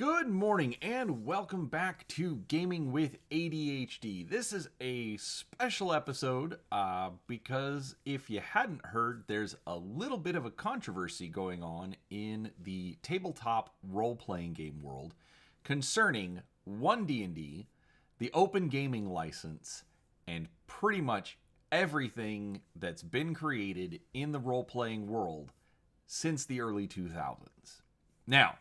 Good morning and welcome back to Gaming with ADHD. This is a special episode because if you hadn't heard, there's a little bit of a controversy going on in the tabletop role-playing game world concerning 1D&D, the open gaming license, and pretty much everything that's been created in the role-playing world since the early 2000s. Now,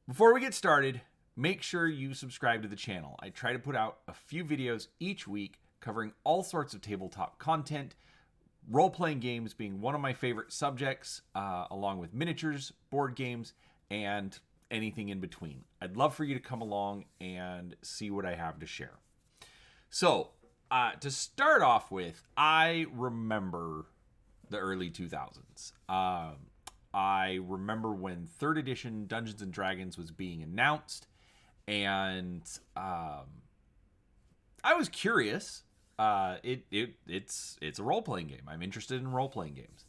before we get started, make sure you subscribe to the channel. I try to put out a few videos each week covering all sorts of tabletop content, role-playing games being one of my favorite subjects, along with miniatures, board games, and anything in between. I'd love for you to come along and see what I have to share. So, to start off with, I remember the early 2000s. I remember when 3rd edition Dungeons & Dragons was being announced, and I was curious. It's a role-playing game. I'm interested in role-playing games.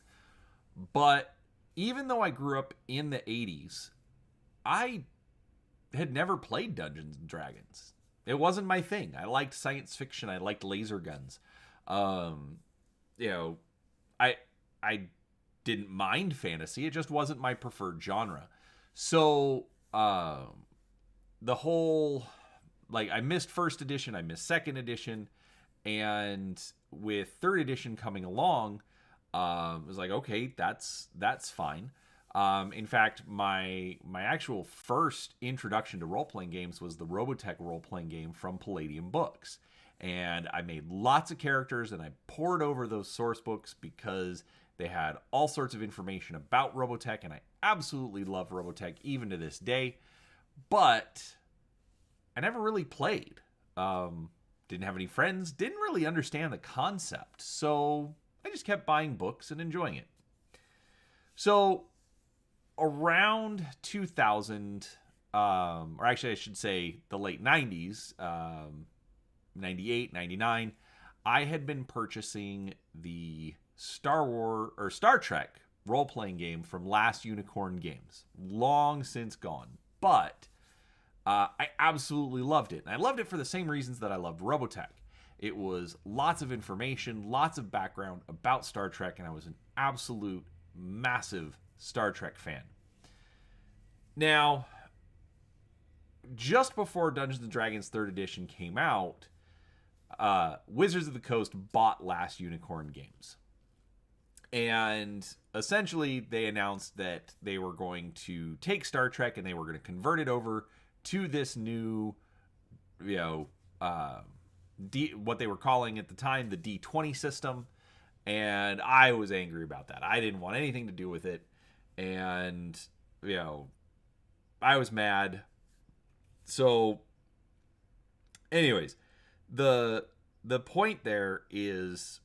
But even though I grew up in the 80s, I had never played Dungeons & Dragons. It wasn't my thing. I liked science fiction. I liked laser guns. I didn't mind fantasy. It just wasn't my preferred genre. So the whole, I missed 1st edition, I missed 2nd edition, and with 3rd edition coming along, it was like, okay, that's fine. In fact, my actual first introduction to role-playing games was the Robotech role-playing game from Palladium Books. And I made lots of characters, and I pored over those source books because they had all sorts of information about Robotech, and I absolutely love Robotech even to this day. But I never really played. Didn't have any friends, didn't really understand the concept. So I just kept buying books and enjoying it. So around 2000, or actually I should say the late 90s, 98, 99, I had been purchasing the Star Trek role-playing game from Last Unicorn Games. Long since gone. But I absolutely loved it. And I loved it for the same reasons that I loved Robotech. It was lots of information, lots of background about Star Trek, and I was an absolute massive Star Trek fan. Now, just before Dungeons & Dragons 3rd edition came out, Wizards of the Coast bought Last Unicorn Games. And essentially, they announced that they were going to take Star Trek and they were going to convert it over to this new, what they were calling at the time the D20 system. And I was angry about that. I didn't want anything to do with it. And, I was mad. So, anyways, the point there is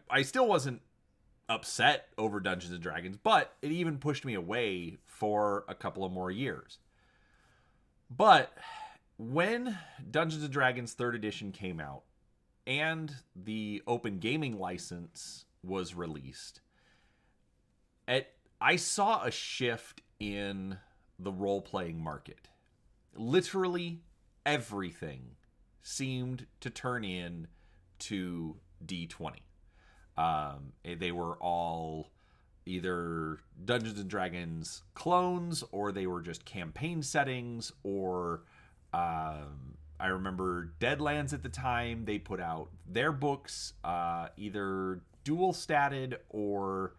I still wasn't upset over Dungeons & Dragons, but it even pushed me away for a couple of more years. But when Dungeons & Dragons 3rd edition came out and the open gaming license was released, I saw a shift in the role-playing market. Literally everything seemed to turn in to D20. They were all either Dungeons & Dragons clones, or they were just campaign settings, or I remember Deadlands at the time, they put out their books, either dual-statted or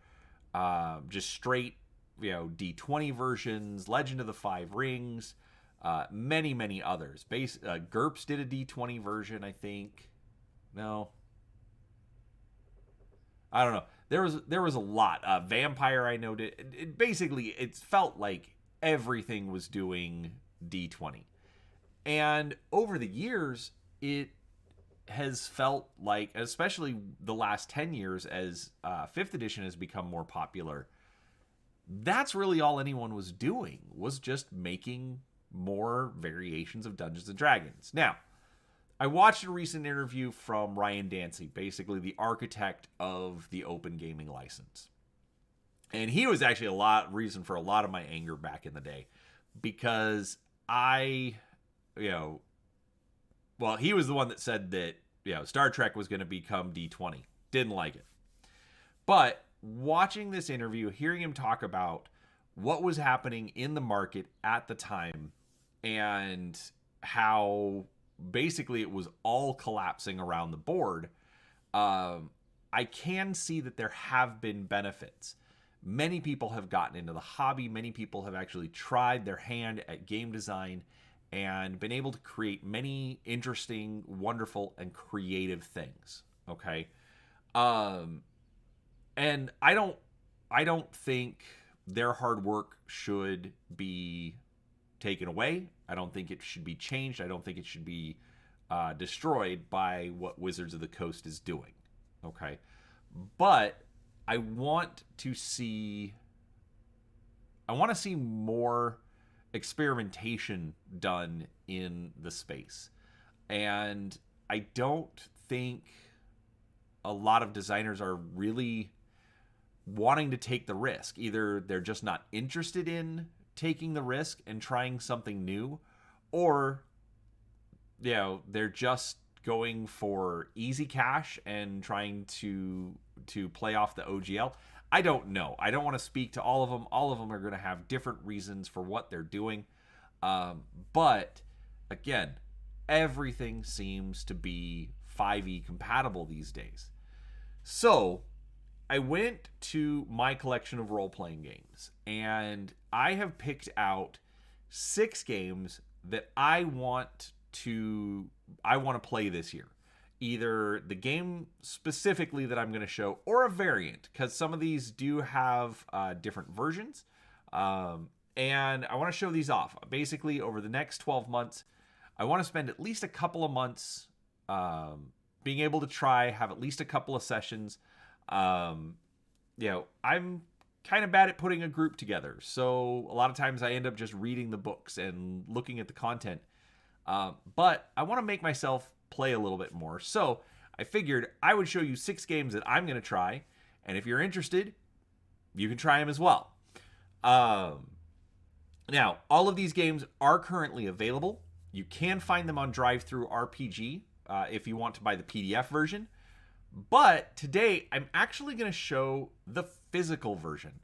just straight, D20 versions, Legend of the Five Rings, many others. GURPS did a D20 version, I think. No, I don't know. There was a lot. Vampire, I know, basically, it felt like everything was doing D20. And over the years, it has felt like, especially the last 10 years as 5th edition has become more popular, that's really all anyone was doing, was just making more variations of Dungeons & Dragons. Now, I watched a recent interview from Ryan Dancy, basically the architect of the open gaming license. And he was actually reason for a lot of my anger back in the day, because I, you know, well, he was the one that said that, Star Trek was going to become D20. Didn't like it. But watching this interview, hearing him talk about what was happening in the market at the time and how basically it was all collapsing around the board, I can see that there have been benefits. Many people have gotten into the hobby. Many people have actually tried their hand at game design and been able to create many interesting, wonderful, and creative things. Okay. And I don't think their hard work should be taken away. I don't think it should be changed. I don't think it should be destroyed by what Wizards of the Coast is doing. Okay, but I want to see more experimentation done in the space, and I don't think a lot of designers are really wanting to take the risk. Either they're just not interested in taking the risk and trying something new, or they're just going for easy cash and trying to play off the OGL. I don't know. I don't want to speak to all of them. All of them are going to have different reasons for what they're doing. But again, everything seems to be 5e compatible these days. So I went to my collection of role-playing games, and I have picked out 6 games that I want to play this year. Either the game specifically that I'm going to show, or a variant, because some of these do have different versions. And I want to show these off. Basically, over the next 12 months, I want to spend at least a couple of months being able to have at least a couple of sessions. I'm kind of bad at putting a group together, so a lot of times I end up just reading the books and looking at the content. But I want to make myself play a little bit more, so I figured I would show you 6 games that I'm going to try, and if you're interested, you can try them as well. Now, all of these games are currently available. You can find them on DriveThruRPG if you want to buy the PDF version. But today, I'm actually going to show the physical version.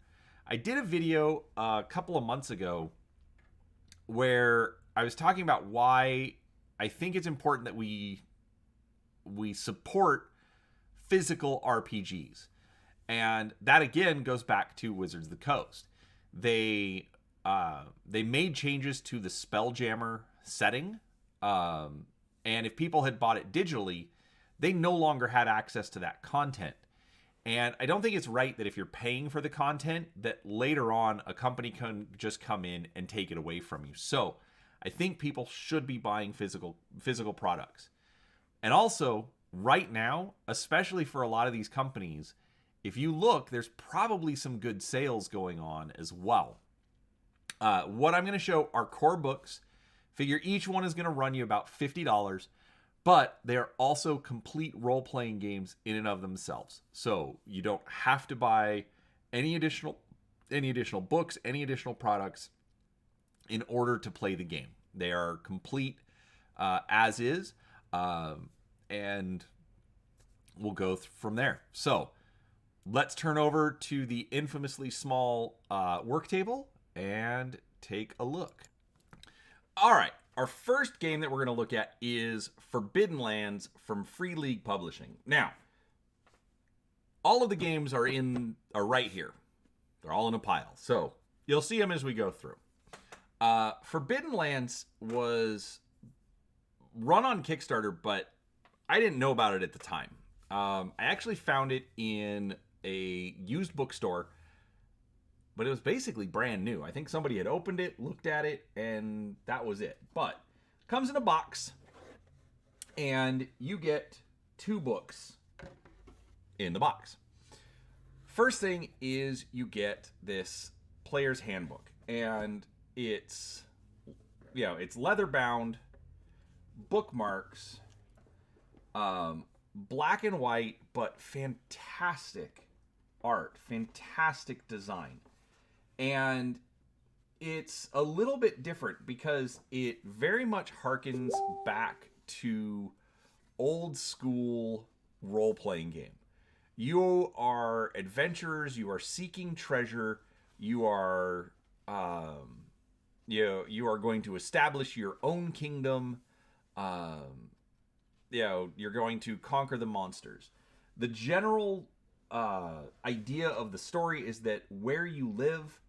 I did a video a couple of months ago where I was talking about why I think it's important that we support physical RPGs. And that, again, goes back to Wizards of the Coast. They made changes to the Spelljammer setting. And if people had bought it digitally, they no longer had access to that content. And I don't think it's right that if you're paying for the content, that later on a company can just come in and take it away from you. So I think people should be buying physical products. And also, right now, especially for a lot of these companies, if you look, there's probably some good sales going on as well. What I'm going to show are core books. Figure each one is going to run you about $50. But they are also complete role-playing games in and of themselves. So you don't have to buy any additional books, any additional products in order to play the game. They are complete as is, and we'll go from there. So let's turn over to the infamously small work table and take a look. All right. Our first game that we're going to look at is Forbidden Lands from Free League Publishing. Now, all of the games are right here. They're all in a pile. So you'll see them as we go through. Forbidden Lands was run on Kickstarter, but I didn't know about it at the time. I actually found it in a used bookstore, but it was basically brand new. I think somebody had opened it, looked at it, and that was it. But it comes in a box, and you get 2 books in the box. First thing is you get this player's handbook, and it's leather bound, bookmarks, black and white, but fantastic art, fantastic design. And it's a little bit different because it very much harkens back to old school role-playing game. You are adventurers, you are seeking treasure, you are you are going to establish your own kingdom. You're going to conquer the monsters. The general idea of the story is that where you live,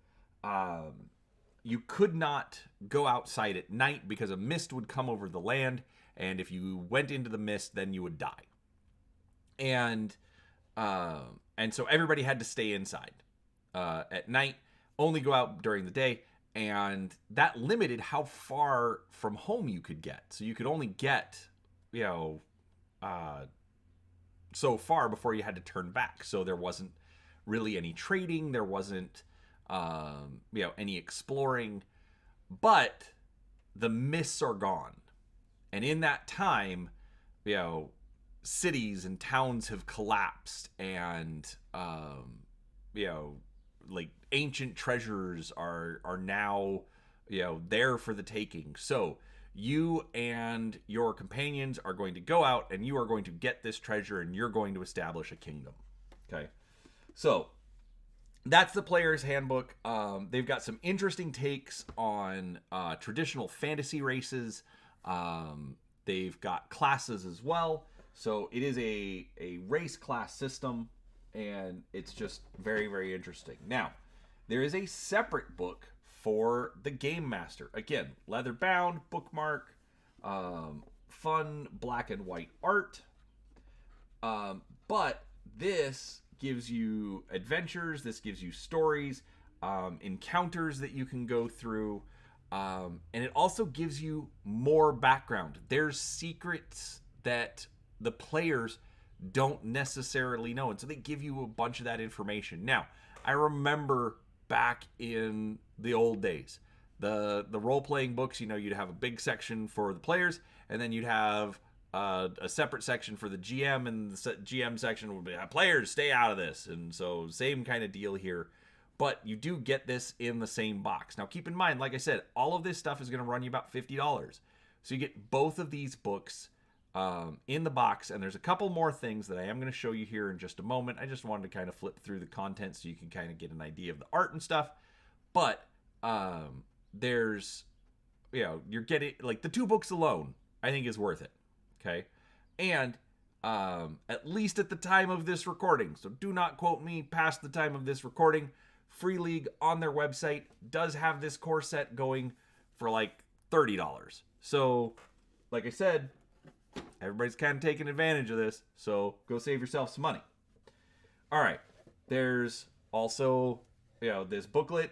you could not go outside at night because a mist would come over the land, and if you went into the mist, then you would die. And so everybody had to stay inside at night, only go out during the day, and that limited how far from home you could get. So you could only get, so far before you had to turn back. So there wasn't really any trading, there wasn't any exploring, but the mists are gone. And in that time, cities and towns have collapsed, and like ancient treasures are now there for the taking. So you and your companions are going to go out and you are going to get this treasure and you're going to establish a kingdom. Okay, so that's the player's handbook. They've got some interesting takes on traditional fantasy races. They've got classes as well. So it is a race class system, and it's just very, very interesting. Now, there is a separate book for the Game Master. Again, leather bound, bookmark, fun black and white art. But this gives you adventures, this gives you stories, encounters that you can go through, and it also gives you more background. There's secrets that the players don't necessarily know, and so they give you a bunch of that information. Now, I remember back in the old days, the role-playing books, you'd have a big section for the players, and then you'd have a separate section for the GM, and the GM section would be, players, stay out of this. And so same kind of deal here, but you do get this in the same box. Now, keep in mind, like I said, all of this stuff is going to run you about $50. So you get both of these books in the box, and there's a couple more things that I am going to show you here in just a moment. I just wanted to kind of flip through the content so you can kind of get an idea of the art and stuff. But there's, you're getting, like, the 2 books alone, I think is worth it. Okay. And at least at the time of this recording, so do not quote me past the time of this recording, Free League on their website does have this core set going for like $30. So, like I said, everybody's kind of taking advantage of this, so go save yourself some money. All right, there's also, this booklet,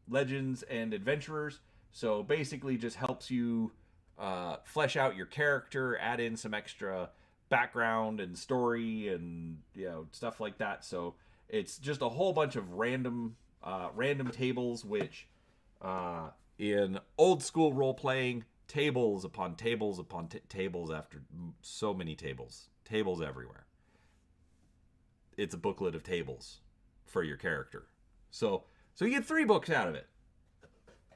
Legends and Adventurers. So basically just helps you flesh out your character, add in some extra background and story and stuff like that. So it's just a whole bunch of random tables, which in old school role playing, tables upon tables upon tables after so many tables everywhere. It's a booklet of tables for your character. So you get 3 books out of it.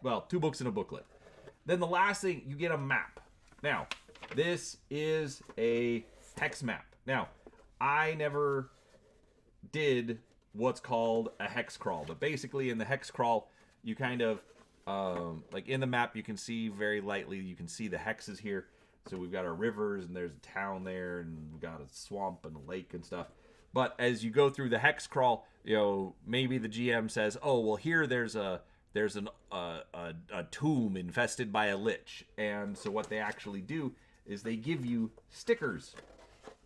Well, 2 books in a booklet. Then the last thing, you get a map. Now, this is a hex map. Now, I never did what's called a hex crawl, but basically in the hex crawl, you kind of like in the map, you can see very lightly, you can see the hexes here. So we've got our rivers, and there's a town there, and we've got a swamp and a lake and stuff. But as you go through the hex crawl, maybe the GM says, "Oh, well, here there's a tomb infested by a lich," and so what they actually do is they give you stickers.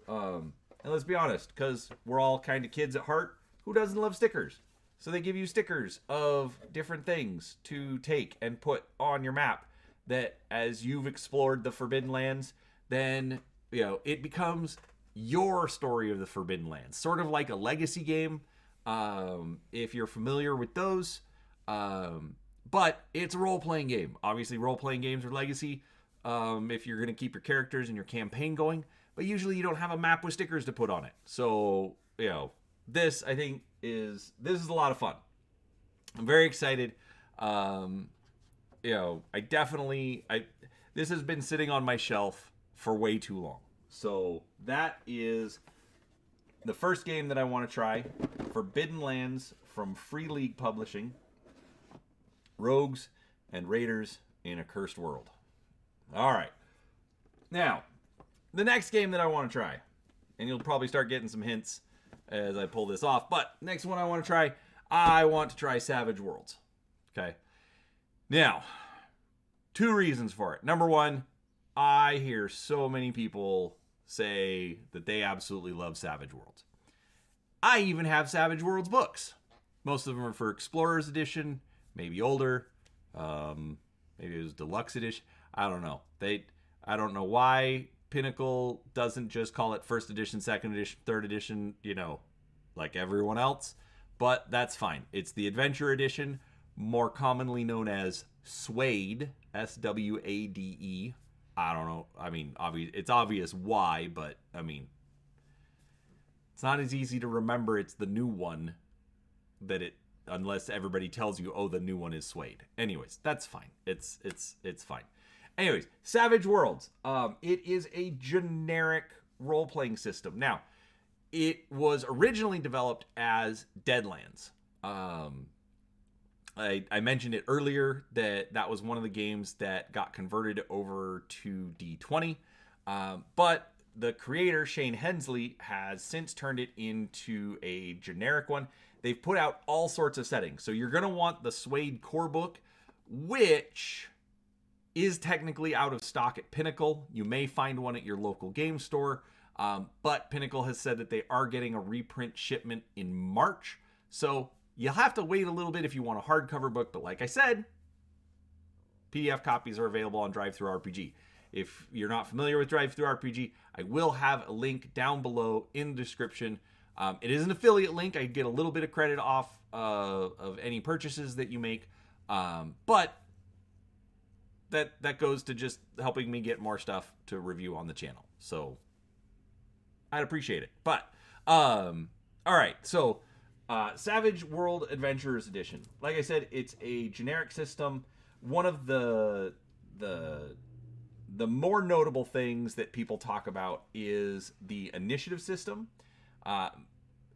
And let's be honest, because we're all kind of kids at heart, who doesn't love stickers? So they give you stickers of different things to take and put on your map, that as you've explored the Forbidden Lands, then it becomes your story of the Forbidden Lands, sort of like a legacy game, if you're familiar with those. But it's a role-playing game. Obviously, role-playing games are legacy if you're going to keep your characters and your campaign going, but usually you don't have a map with stickers to put on it. So this, I think, is a lot of fun. I'm very excited. Um, I definitely this has been sitting on my shelf for way too long. So that is the first game that I want to try. Forbidden Lands from Free League Publishing. Rogues and Raiders in a Cursed World. All right. Now, the next game that I want to try, and you'll probably start getting some hints as I pull this off, but next one I want to try Savage Worlds. Okay. Now, two reasons for it. Number one, I hear so many people say that they absolutely love Savage Worlds. I even have Savage Worlds books. Most of them are for Explorers Edition, maybe older. Maybe it was Deluxe Edition. I don't know. I don't know why Pinnacle doesn't just call it first edition, second edition, third edition, like everyone else. But that's fine. It's the Adventure Edition, more commonly known as Swade, Swade. I don't know. I mean, it's obvious why, but I mean, it's not as easy to remember it's the new one unless everybody tells you, oh, the new one is Swade. Anyways, that's fine. It's fine. Anyways, Savage Worlds. It is a generic role-playing system. Now, it was originally developed as Deadlands. I mentioned it earlier that was one of the games that got converted over to D20. But the creator, Shane Hensley, has since turned it into a generic one. They've put out all sorts of settings. So you're going to want the Swade core book, which is technically out of stock at Pinnacle. You may find one at your local game store. But Pinnacle has said that they are getting a reprint shipment in March. So you'll have to wait a little bit if you want a hardcover book. But like I said, PDF copies are available on DriveThruRPG. If you're not familiar with DriveThruRPG, I will have a link down below in the description. It is an affiliate link. I get a little bit of credit off of any purchases that you make. But that goes to just helping me get more stuff to review on the channel. So I'd appreciate it. But, all right. So, Savage World Adventurers Edition. Like I said, it's a generic system. One of the more notable things that people talk about is the initiative system.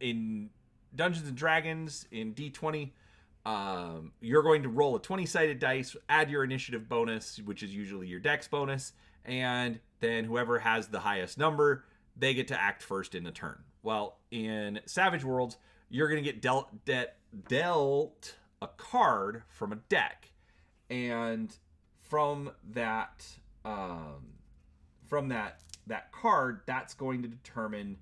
In Dungeons and Dragons, in D20, you're going to roll a 20-sided dice, add your initiative bonus, which is usually your dex bonus, and then whoever has the highest number, they get to act first in the turn. Well, in Savage Worlds, you're going to get dealt a card from a deck, and from that card, that's going to determine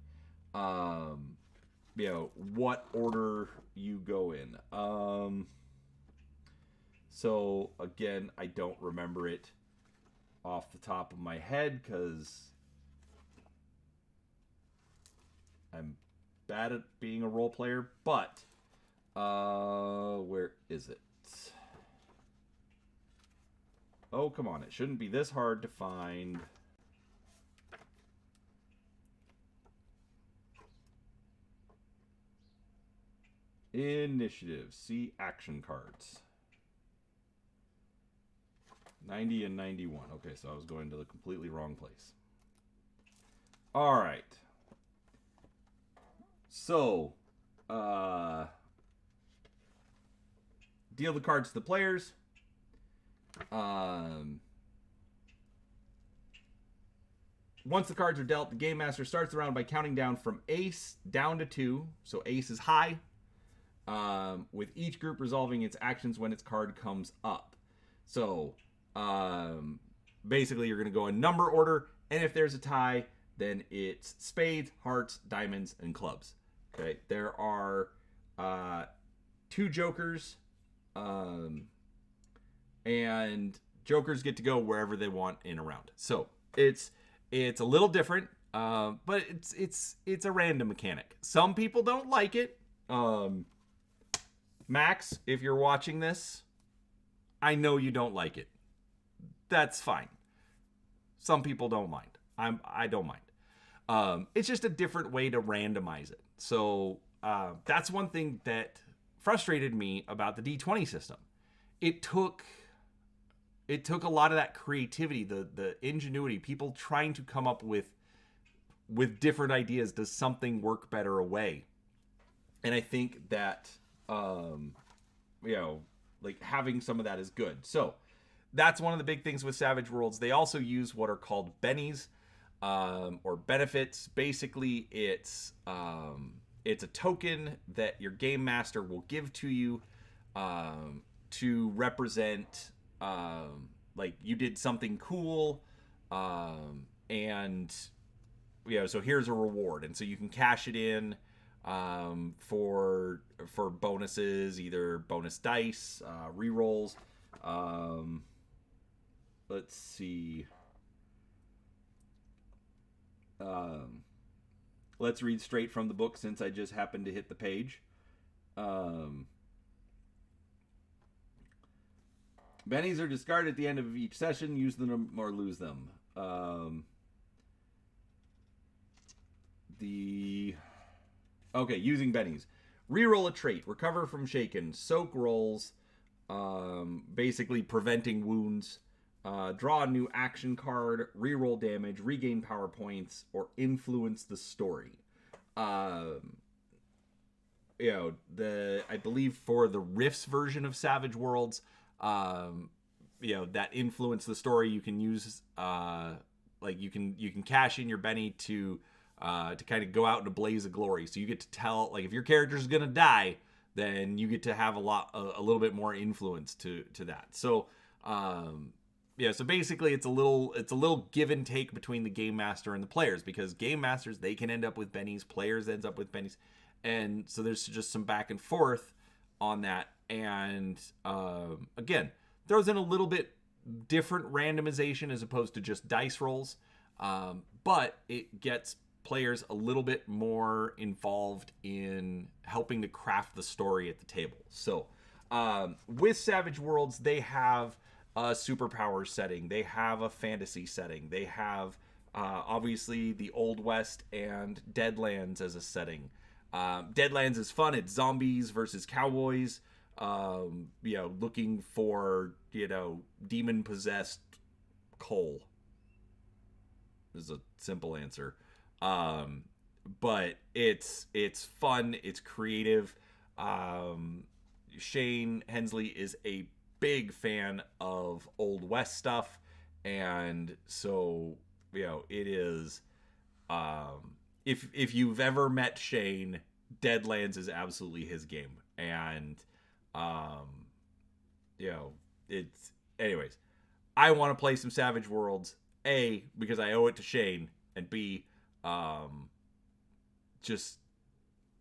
what order you go in. So again, I don't remember it off the top of my head because I'm bad at being a role player, but where is it? Oh, come on. It shouldn't be this hard to find. Initiative. See action cards. 90 and 91. Okay, so I was going to the completely wrong place. All right. So, deal the cards to the players. Once the cards are dealt, the game master starts the round by counting down from ace down to 2. So ace is high. With each group resolving its actions when its card comes up. So, basically, you're going to go in number order, and if there's a tie, then it's spades, hearts, diamonds, and clubs. Okay, there are 2 jokers, and jokers get to go wherever they want in a round. So it's a little different, but it's a random mechanic. Some people don't like it. Max, if you're watching this, I know you don't like it. That's fine. Some people don't mind. I don't mind. It's just a different way to randomize it. So that's one thing that frustrated me about the D20 system it took a lot of that creativity, the ingenuity, people trying to come up with different ideas. Does something work better away? And I think that like having some of that is good. So that's one of the big things with Savage Worlds. They also use what are called bennies, or benefits. Basically, it's a token that your game master will give to you to represent like you did something cool, and so here's a reward, and so you can cash it in for bonuses, either bonus dice, rerolls. Let's see. Let's read straight from the book since I just happened to hit the page. Bennies are discarded at the end of each session. Use them or lose them. Using bennies. Reroll a trait. Recover from shaken. Soak rolls. Basically preventing wounds. Draw a new action card. Reroll damage. Regain power points. Or influence the story. I believe for the Rifts version of Savage Worlds, that influence the story, you can use you can cash in your Benny to kind of go out in a blaze of glory. So you get to tell, like, if your character's gonna die, then you get to have a little bit more influence to that. So so basically it's a little give and take between the game master and the players, because game masters, they can end up with bennies, players ends up with bennies, and so there's just some back and forth on that. And again, throws in a little bit different randomization as opposed to just dice rolls, but it gets players a little bit more involved in helping to craft the story at the table. So with Savage Worlds, they have a superpower setting, they have a fantasy setting, they have obviously the Old West and Deadlands as a setting. Deadlands is fun. It's zombies versus cowboys, looking for demon possessed coal is a simple answer. But it's fun, it's creative. Shane Hensley is a big fan of Old West stuff, and so it is if you've ever met Shane, Deadlands is absolutely his game. And it's anyways, I want to play some Savage Worlds, A, because I owe it to Shane, and B, just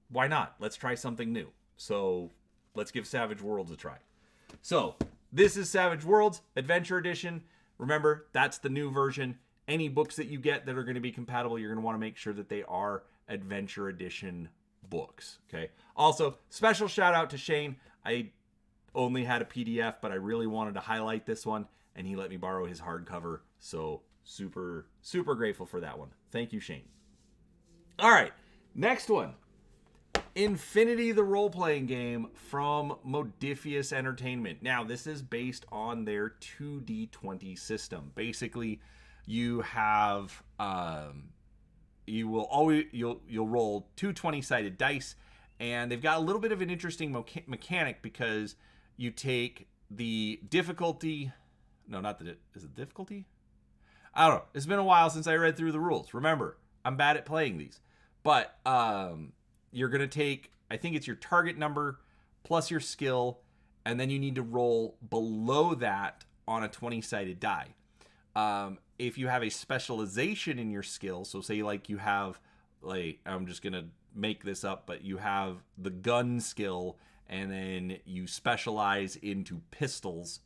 why not? Let's try something new. So let's give Savage Worlds a try. So this is Savage Worlds Adventure Edition. Remember, that's the new version. Any books that you get that are going to be compatible, you're going to want to make sure that they are Adventure Edition books. Okay. Also, special shout out to Shane. I only had a PDF, but I really wanted to highlight this one, and he let me borrow his hardcover. So super, super grateful for that one. Thank you, Shane. All right. Next one. Infinity, the role-playing game from Modiphius Entertainment. Now, this is based on their 2d20 system. Basically, you have you'll roll two 20-sided dice, and they've got a little bit of an interesting mechanic, because you take the difficulty. No, not the. Is it difficulty? I don't know. It's been a while since I read through the rules. Remember, I'm bad at playing these, but you're going to take, I think it's your target number plus your skill, and then you need to roll below that on a 20-sided die. If you have a specialization in your skill, so say like you have, like, I'm just going to make this up, but you have the gun skill, and then you specialize into pistols.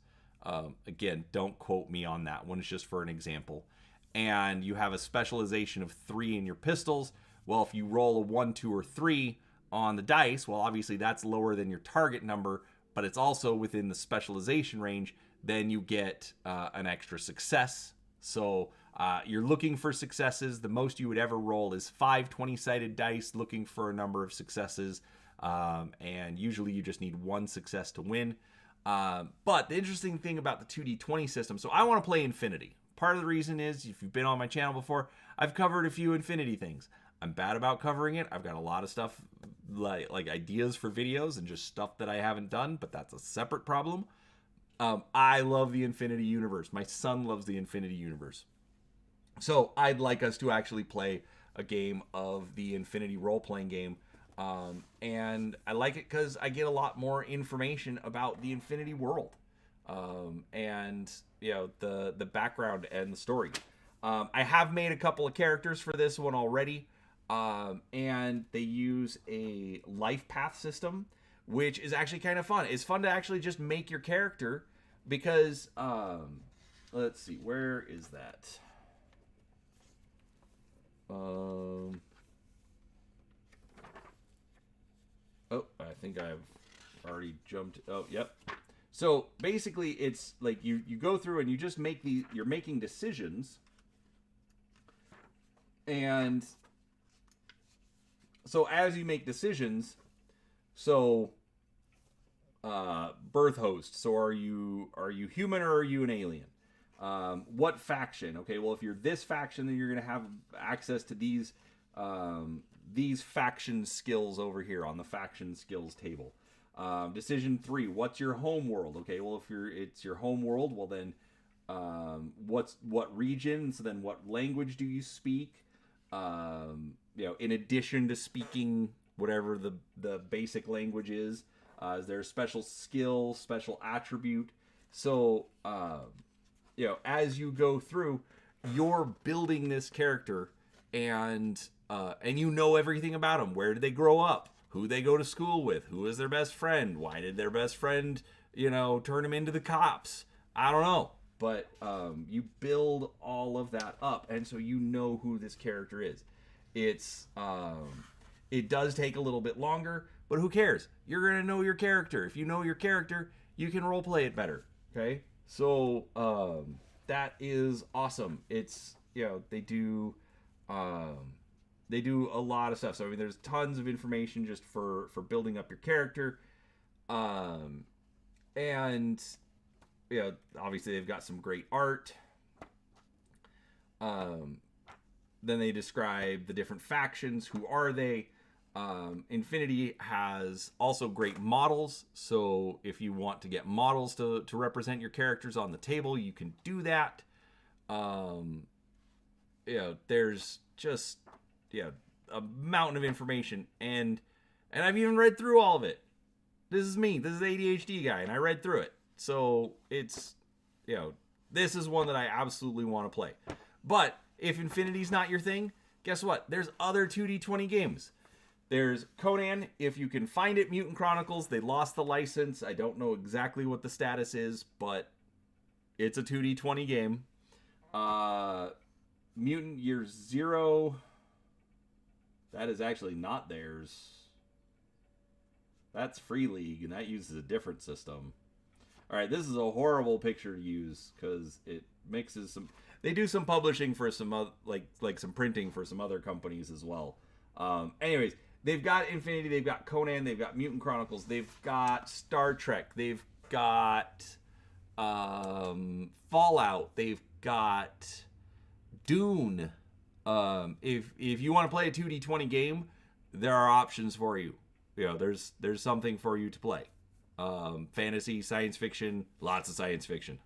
Again, don't quote me on that one. It's just for an example. And you have a specialization of 3 in your pistols. Well, if you roll a 1, 2, or 3 on the dice, well, obviously that's lower than your target number, but it's also within the specialization range. Then you get an extra success. So you're looking for successes. The most you would ever roll is 5 20-sided dice, looking for a number of successes. And usually you just need 1 success to win. But the interesting thing about the 2d20 system, so I want to play Infinity. Part of the reason is, if you've been on my channel before, I've covered a few Infinity things. I'm bad about covering it. I've got a lot of stuff like ideas for videos and just stuff that I haven't done, but that's a separate problem. I love the Infinity universe. My son loves the Infinity universe. So I'd like us to actually play a game of the Infinity role-playing game. And I like it because I get a lot more information about the Infinity world. And, you know, the background and the story. I have made a couple of characters for this one already. And they use a life path system, which is actually kind of fun. It's fun to actually just make your character because, let's see, where is that? Oh, I think I've already jumped. Oh, yep. So basically, it's like you go through and you just make you're making decisions, and so as you make decisions, so birth host. So are you human or are you an alien? What faction? Okay, well, if you're this faction, then you're going to have access to these faction skills over here on the faction skills table. Decision 3, what's your home world? Okay, well, if it's your home world, well then, what region? So then what language do you speak? You know, in addition to speaking whatever the basic language is there a special skill, special attribute? So, you know, as you go through, you're building this character, and you know everything about them. Where did they grow up? Who they go to school with? Who is their best friend? Why did their best friend, you know, turn him into the cops? I don't know. But you build all of that up, and so you know who this character is. It's it does take a little bit longer, but who cares? You're gonna know your character. If you know your character, you can role play it better. Okay, so that is awesome. It's, you know, they do a lot of stuff. So I mean, there's tons of information just for building up your character, and you know, obviously they've got some great art. Then they describe the different factions. Who are they? Infinity has also great models. So if you want to get models to represent your characters on the table, you can do that. You know, there's just, you know, a mountain of information, and I've even read through all of it. This is me. This is the ADHD guy, and I read through it. So it's, you know, this is one that I absolutely want to play. But if Infinity's not your thing, guess what? There's other 2D20 games. There's Conan, if you can find it. Mutant Chronicles, they lost the license. I don't know exactly what the status is, but it's a 2D20 game. Mutant Year Zero, that is actually not theirs. That's Free League, and that uses a different system. All right, this is a horrible picture to use because it mixes some. They do some publishing for some other, like some printing for some other companies as well. Anyways, they've got Infinity, they've got Conan, they've got Mutant Chronicles, they've got Star Trek, they've got Fallout, they've got Dune. If you want to play a 2D20 game, there are options for you. You know, there's something for you to play. Fantasy, science fiction, lots of science fiction.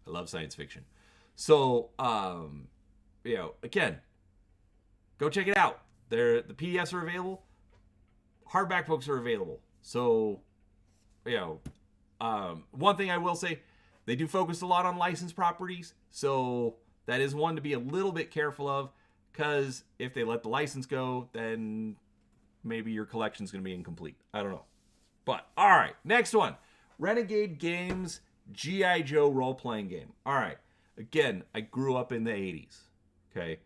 I love science fiction. So, you know, again, go check it out. The PDFs are available. Hardback books are available. So, you know, one thing I will say, they do focus a lot on licensed properties. So that is one to be a little bit careful of, because if they let the license go, then maybe your collection's going to be incomplete. I don't know. But, all right, next one. Renegade Games G.I. Joe role-playing game. All right. Again, I grew up in the 80s. Okay.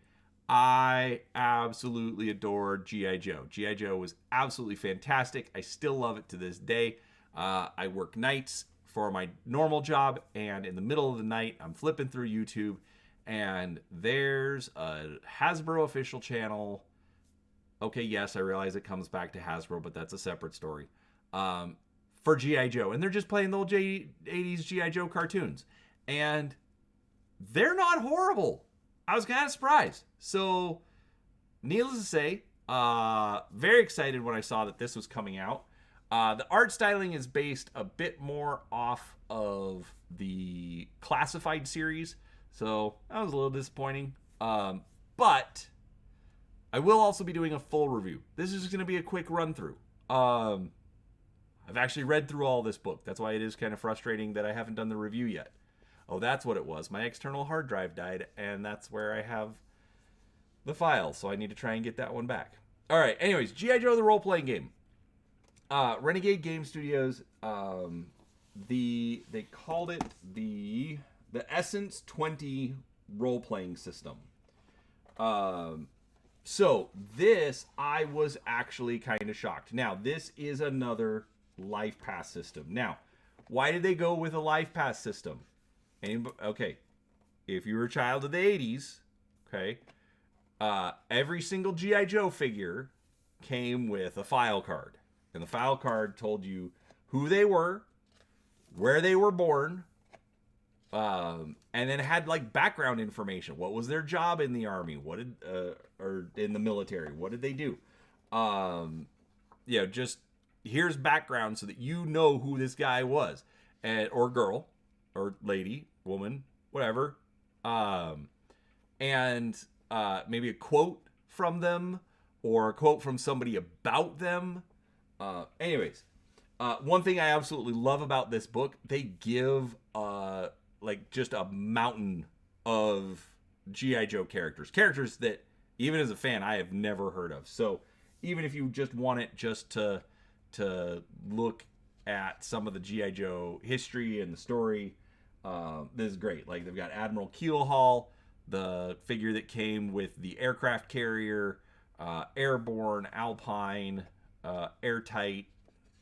I absolutely adored G.I. Joe. G.I. Joe was absolutely fantastic. I still love it to this day. I work nights for my normal job, and in the middle of the night, I'm flipping through YouTube, and there's a Hasbro official channel. Okay, yes, I realize it comes back to Hasbro, but that's a separate story. for G.I. Joe. And they're just playing the old 80s G.I. Joe cartoons. And they're not horrible. I was kind of surprised. So, needless to say, very excited when I saw that this was coming out. The art styling is based a bit more off of the Classified series. So, that was a little disappointing. But I will also be doing a full review. This is going to be a quick run through. I've actually read through all this book. That's why it is kind of frustrating that I haven't done the review yet. Oh, that's what it was. My external hard drive died, and that's where I have the file. So I need to try and get that one back. All right. Anyways, G.I. Joe, the role-playing game. Renegade Game Studios. They called it the Essence 20 role-playing system. So this, I was actually kind of shocked. Now, this is another Life Pass system. Now, why did they go with a Life Pass system? Okay, if you were a child of the 80s, okay, every single G.I. Joe figure came with a file card. And the file card told you who they were, where they were born, and then it had like background information. What was their job in the army? What did or in the military? What did they do? Just here's background so that you know who this guy was, or girl, or lady, woman, whatever. And maybe a quote from them or a quote from somebody about them. Anyways, one thing I absolutely love about this book, they give like just a mountain of G.I. Joe characters that even as a fan I have never heard of. So even if you just want it just to look at some of the G.I. Joe history and the story, this is great. Like they've got Admiral Keelhaul, the figure that came with the aircraft carrier, Airborne, Alpine, Airtight,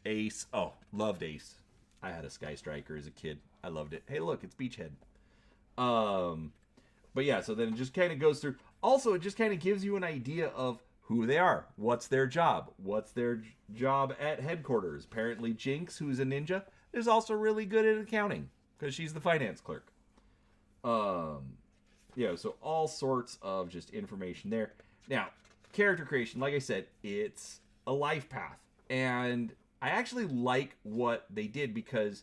Ace. Oh, loved Ace. I had a Sky Striker as a kid. I loved it. Hey, look, it's Beachhead. But yeah, so then it just kind of goes through. Also, it just kind of gives you an idea of who they are. What's their job? What's their job at headquarters? Apparently, Jinx, who's a ninja, is also really good at accounting because she's the finance clerk. So all sorts of just information there. Now, character creation, like I said, it's a life path. And I actually like what they did because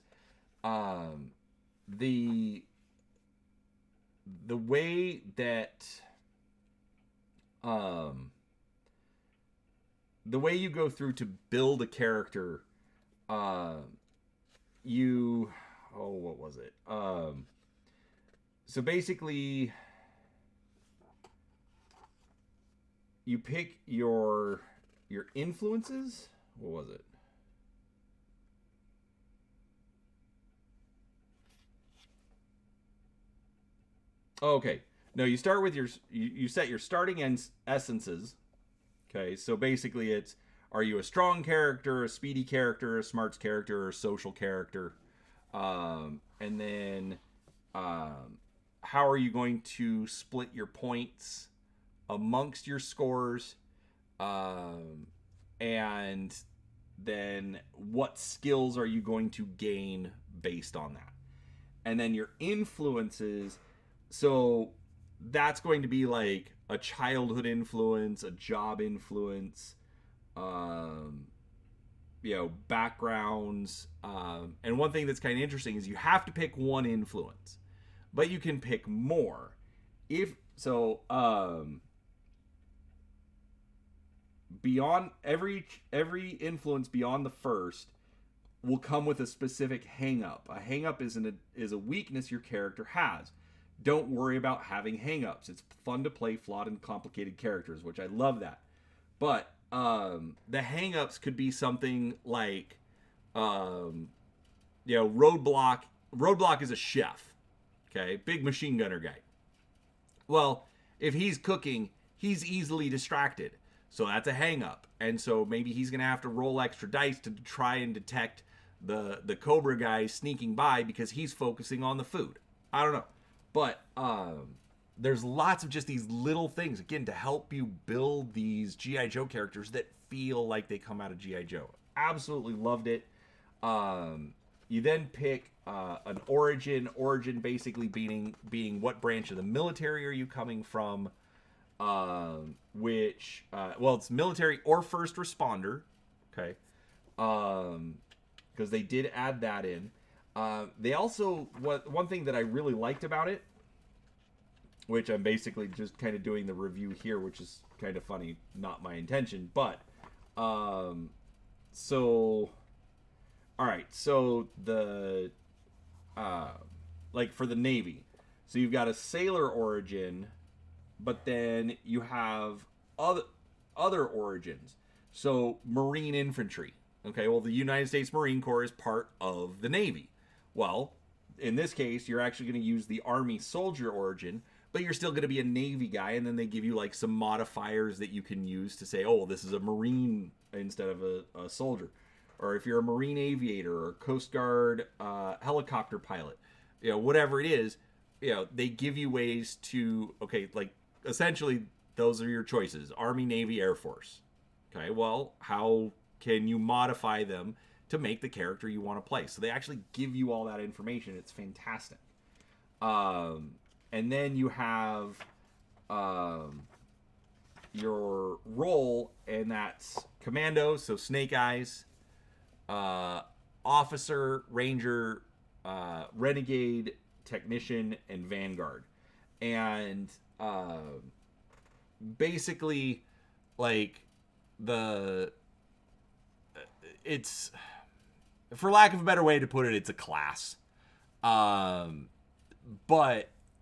the way that the way you go through to build a character, what was it? So basically you pick your influences. What was it? Okay. No, you start with you set your starting essences. Okay, so basically it's, are you a strong character, a speedy character, a smarts character, or a social character? And then how are you going to split your points amongst your scores? And then what skills are you going to gain based on that? And then your influences, so that's going to be like a childhood influence, a job influence, backgrounds. And one thing that's kind of interesting is you have to pick one influence, but you can pick more. Beyond every influence beyond the first will come with a specific hang-up. A hang-up is a weakness your character has. Don't worry about having hang-ups. It's fun to play flawed and complicated characters, which I love that. But the hang-ups could be something like Roadblock. Roadblock is a chef. Okay, big machine gunner guy. Well, if he's cooking, he's easily distracted. So that's a hang-up. And so maybe he's going to have to roll extra dice to try and detect the Cobra guy sneaking by because he's focusing on the food. I don't know. But there's lots of just these little things, again, to help you build these G.I. Joe characters that feel like they come out of G.I. Joe. Absolutely loved it. You then pick an origin. Origin basically being what branch of the military are you coming from? It's military or first responder. Okay. Because they did add that in. They also, one thing that I really liked about it, which I'm basically just kind of doing the review here, which is kind of funny, not my intention, but so all right, so the like for the Navy, so you've got a sailor origin, but then you have other origins. So Marine infantry. Okay, well, the United States Marine Corps is part of the Navy. Well, in this case, you're actually going to use the Army soldier origin, but you're still going to be a Navy guy, and then they give you like some modifiers that you can use to say, oh, well, this is a Marine instead of a soldier. Or if you're a Marine aviator or Coast Guard helicopter pilot, whatever it is, they give you ways to, okay, like essentially those are your choices: Army, Navy, Air Force. Okay, well, how can you modify them to make the character you want to play? So they actually give you all that information. It's fantastic. And then you have your role, and that's commando, so Snake Eyes, officer, ranger, renegade, technician, and vanguard. And basically, like, it's, for lack of a better way to put it, it's a class. But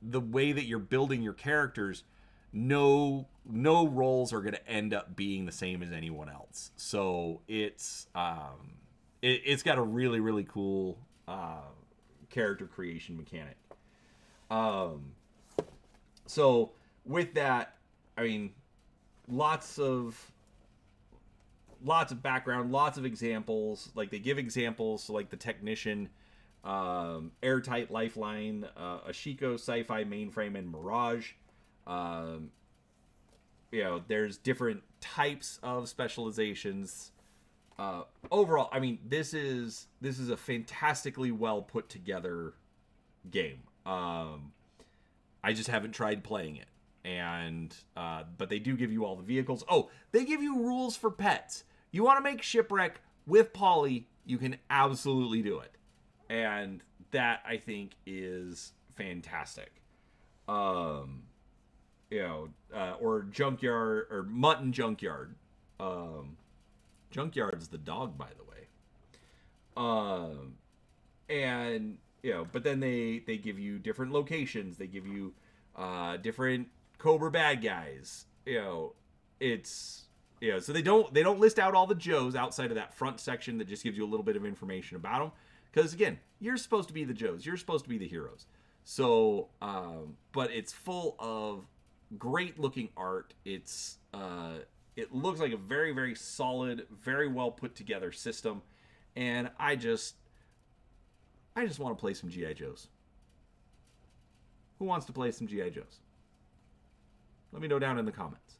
the way that you're building your characters, no roles are going to end up being the same as anyone else. So it's got a really, really cool character creation mechanic. So with that, I mean, lots of background, lots of examples. Like, they give examples, so like the technician, Airtight Lifeline, Ashiko, Sci-Fi Mainframe, and Mirage. There's different types of specializations. Overall, I mean, this is a fantastically well put together game. I just haven't tried playing it, and but they do give you all the vehicles. Oh, they give you rules for pets. You want to make Shipwreck with Polly, you can absolutely do it. And that, I think, is fantastic. Or Junkyard, or Mutton Junkyard. Junkyard's the dog, by the way. And, but then they give you different locations. They give you different Cobra bad guys. So they don't list out all the Joes outside of that front section that just gives you a little bit of information about them. Because, again, you're supposed to be the Joes. You're supposed to be the heroes. So, but it's full of great-looking art. It looks like a very, very solid, very well-put-together system. And I just want to play some G.I. Joes. Who wants to play some G.I. Joes? Let me know down in the comments.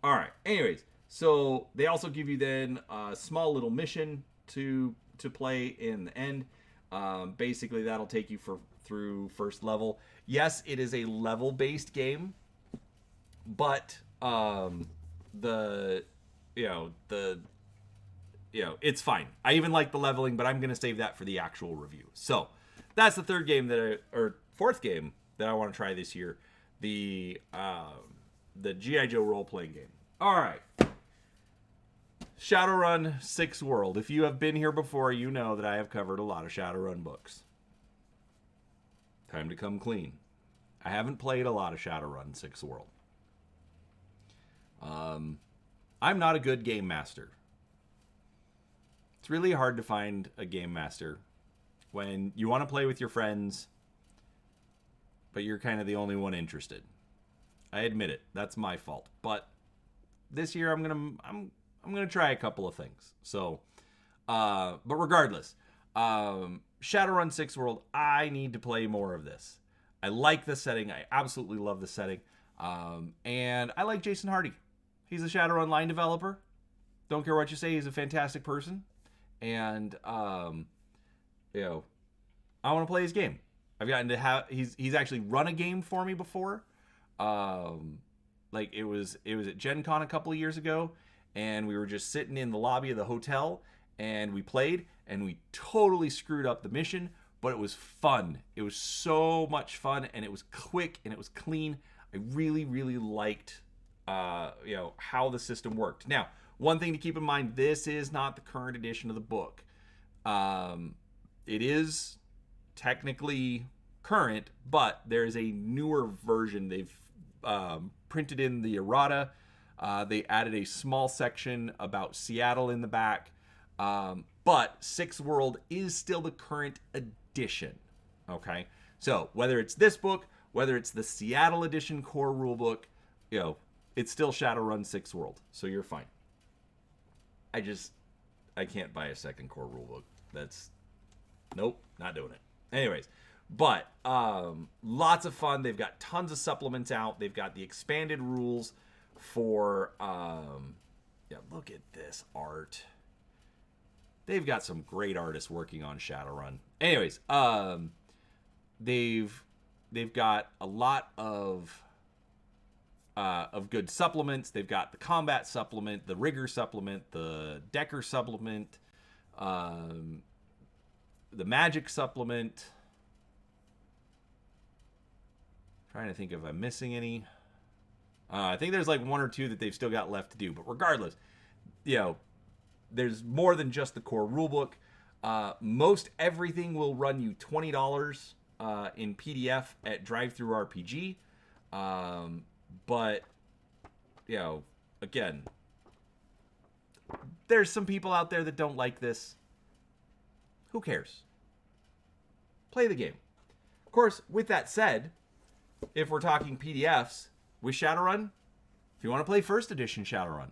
All right. Anyways, so they also give you then a small little mission to play in the end. Basically, that'll take you through first level. Yes, it is a level-based game, but it's fine. I even like the leveling, but I'm gonna save that for the actual review. So that's the fourth game that I want to try this year. The G.I. Joe role-playing game. All right. Shadowrun 6th World. If you have been here before, you know that I have covered a lot of Shadowrun books. Time to come clean. I haven't played a lot of Shadowrun 6th World. I'm not a good game master. It's really hard to find a game master when you want to play with your friends, but you're kind of the only one interested. I admit it. That's my fault. But this year I'm gonna try a couple of things. So, but regardless, Shadowrun 6th World, I need to play more of this. I like the setting. I absolutely love the setting. And I like Jason Hardy. He's a Shadowrun line developer. Don't care what you say, he's a fantastic person. and you know, I want to play his game. I've gotten to have he's actually run a game for me before. Like it was at Gen Con a couple of years ago, and we were just sitting in the lobby of the hotel, and we played, and we totally screwed up the mission, but it was fun. It was so much fun, and it was quick, and it was clean. I really, really liked, how the system worked. Now, one thing to keep in mind: this is not the current edition of the book. It is technically current, but there is a newer version. They've printed in the errata. They added a small section about Seattle in the back. But Sixth World is still the current edition. Okay? So, whether it's this book, whether it's the Seattle edition core rulebook, it's still Shadowrun Sixth World. So you're fine. I can't buy a second core rulebook. Nope, not doing it. Anyways, but lots of fun. They've got tons of supplements out. They've got the expanded rules for look at this art. They've got some great artists working on Shadowrun. Anyways, they've got a lot of good supplements. They've got the combat supplement, the rigor supplement, the Decker supplement, the magic supplement. Trying to think if I'm missing any. I think there's like one or two that they've still got left to do. But regardless, there's more than just the core rulebook. Most everything will run you $20 in PDF at DriveThruRPG. But, again, there's some people out there that don't like this. Who cares? Play the game. Of course, with that said, if we're talking PDFs, with Shadowrun, if you want to play first edition Shadowrun,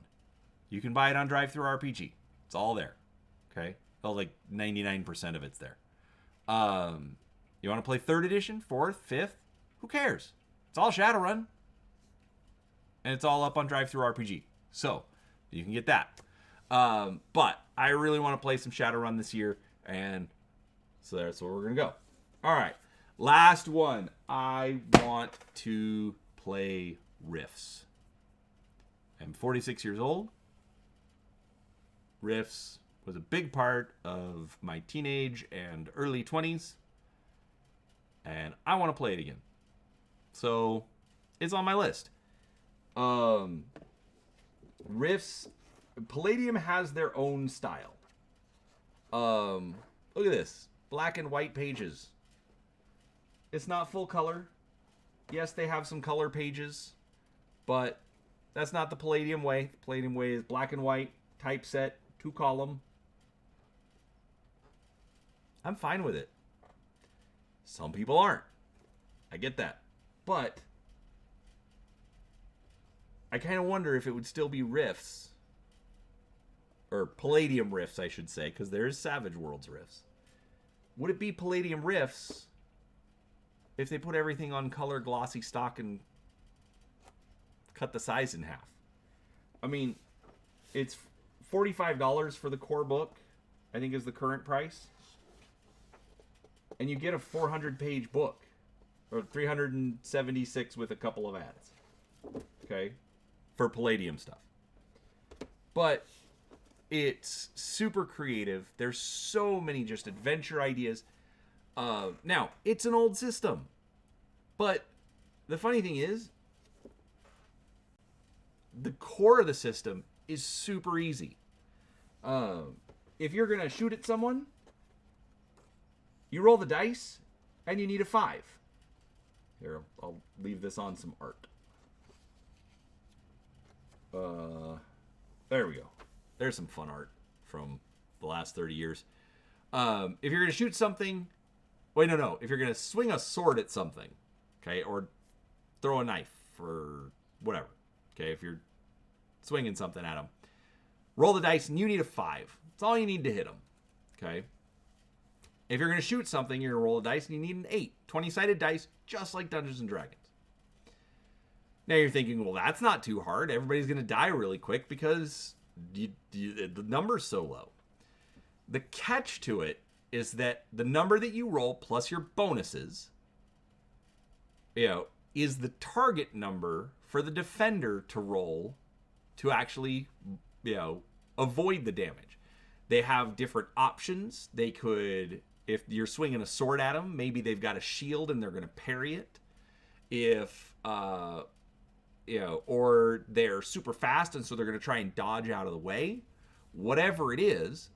you can buy it on DriveThruRPG. It's all there. Okay? Well, like 99% of it's there. You want to play third edition, fourth, fifth? Who cares? It's all Shadowrun. And it's all up on DriveThruRPG. So, you can get that. But I really want to play some Shadowrun this year. And so that's where we're going to go. All right. Last one. I want to play Rifts. I'm 46 years old. Rifts was a big part of my teenage and early 20s. And I want to play it again. So, it's on my list. Rifts, Palladium has their own style. Look at this. Black and white pages. It's not full color. Yes, they have some color pages, but that's not the Palladium way. The Palladium way is black and white, typeset, 2-column. I'm fine with it. Some people aren't. I get that. But I kind of wonder if it would still be Rifts. Or Palladium Rifts, I should say, because there is Savage Worlds Rifts. Would it be Palladium Rifts if they put everything on color glossy stock and cut the size in half? I mean, it's $45 for the core book, I think is the current price. And you get a 400-page book. Or 376 with a couple of ads. Okay? For Palladium stuff. But it's super creative. There's so many just adventure ideas. Now, it's an old system. But the funny thing is, the core of the system is super easy. If you're going to shoot at someone, you roll the dice, and you need a 5. Here, I'll leave this on some art. There we go. There's some fun art from the last 30 years. If you're going to shoot something... Wait, no. If you're going to swing a sword at something, okay, or throw a knife or whatever, okay, if you're swinging something at them, roll the dice and you need a 5. That's all you need to hit them, okay? If you're going to shoot something, you're going to roll a dice and you need an 8. 20-sided dice, just like Dungeons & Dragons. Now you're thinking, well, that's not too hard. Everybody's going to die really quick because the number's so low. The catch to it is that the number that you roll plus your bonuses, is the target number for the defender to roll to actually, avoid the damage. They have different options. They could, if you're swinging a sword at them, maybe they've got a shield and they're going to parry it. If, or they're super fast and so they're going to try and dodge out of the way. Whatever it is,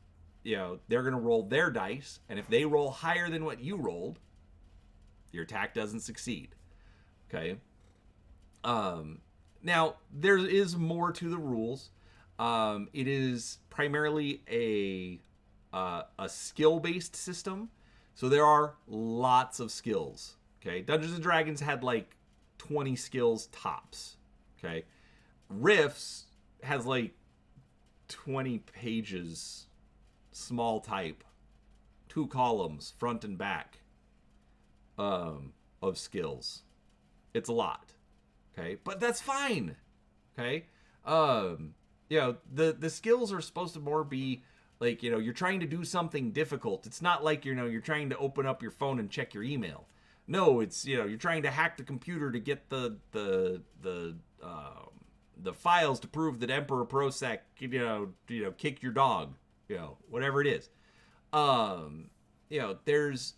they're going to roll their dice, and if they roll higher than what you rolled, your attack doesn't succeed. Okay. Now there is more to the rules. It is primarily a skill-based system, so there are lots of skills. Okay, Dungeons and Dragons had like 20 skills tops. Okay, Rifts has like 20 pages, small type, 2 columns, front and back, of skills. It's a lot. Okay, but that's fine. Okay, the skills are supposed to more be like, you're trying to do something difficult. It's not like, you're trying to open up your phone and check your email. No, it's, you're trying to hack the computer to get the files to prove that Emperor Prosek, kicked your dog, whatever it is. There's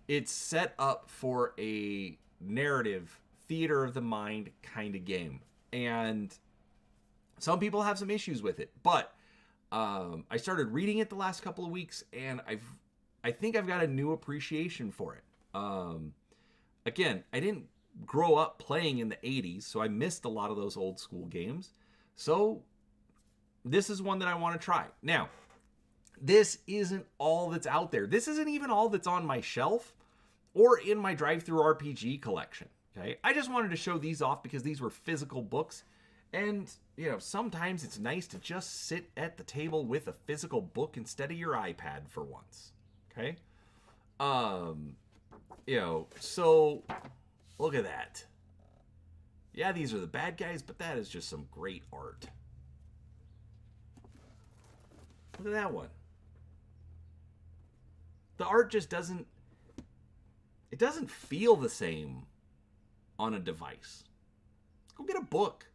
it's set up for a narrative theater of the mind kind of game, and some people have some issues with it, but I started reading it the last couple of weeks, and I think I've got a new appreciation for it. Again, I didn't grow up playing in the 80s, so I missed a lot of those old school games. So this is one that I want to try. Now, this isn't all that's out there. This isn't even all that's on my shelf or in my drive-through RPG collection. Okay, I just wanted to show these off because these were physical books, and sometimes it's nice to just sit at the table with a physical book instead of your iPad for once. Okay, so look at that. Yeah, these are the bad guys, but that is just some great art. Look at that one. The art just doesn't feel the same on a device. Go get a book.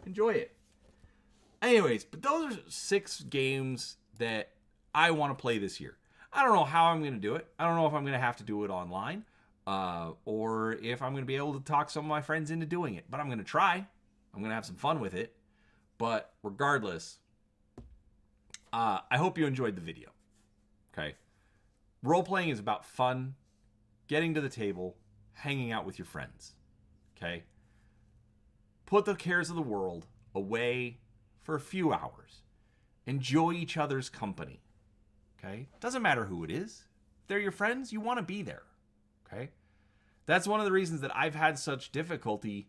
Enjoy it. Anyways, but those are 6 games that I want to play this year. I don't know how I'm going to do it. I don't know if I'm going to have to do it online, or if I'm going to be able to talk some of my friends into doing it. But I'm going to try. I'm going to have some fun with it. But regardless, I hope you enjoyed the video. Okay? Role-playing is about fun, getting to the table, hanging out with your friends. Okay? Put the cares of the world away for a few hours. Enjoy each other's company. Okay? Doesn't matter who it is. If they're your friends, you want to be there. Okay? That's one of the reasons that I've had such difficulty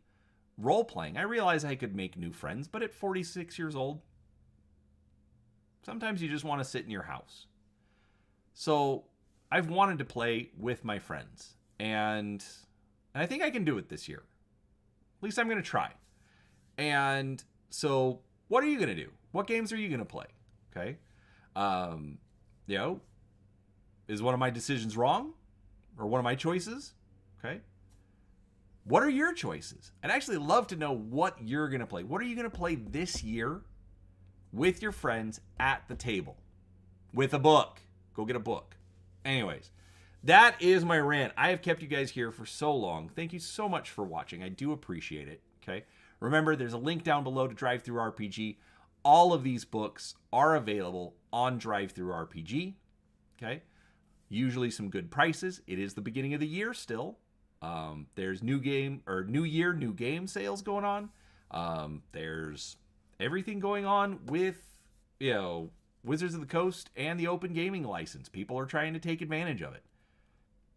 role-playing. I realize I could make new friends, but at 46 years old, sometimes you just want to sit in your house. So I've wanted to play with my friends, and I think I can do it this year. At least I'm going to try. And so what are you going to do? What games are you going to play? Okay. Is one of my decisions wrong? Or one of my choices? Okay. What are your choices? I'd actually love to know what you're going to play. What are you going to play this year with your friends at the table? With a book. Go get a book. Anyways, that is my rant. I have kept you guys here for so long. Thank you so much for watching. I do appreciate it. Okay. Remember, there's a link down below to DriveThruRPG. All of these books are available on DriveThruRPG. Okay. Usually some good prices. It is the beginning of the year still. There's new year, new game sales going on. There's everything going on with, Wizards of the Coast and the open gaming license. People are trying to take advantage of it.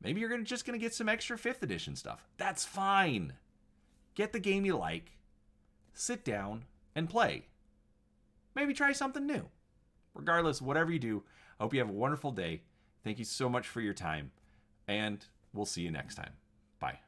Maybe you're just going to get some extra 5th edition stuff. That's fine. Get the game you like, sit down, and play. Maybe try something new. Regardless, whatever you do, I hope you have a wonderful day. Thank you so much for your time, and we'll see you next time. Bye.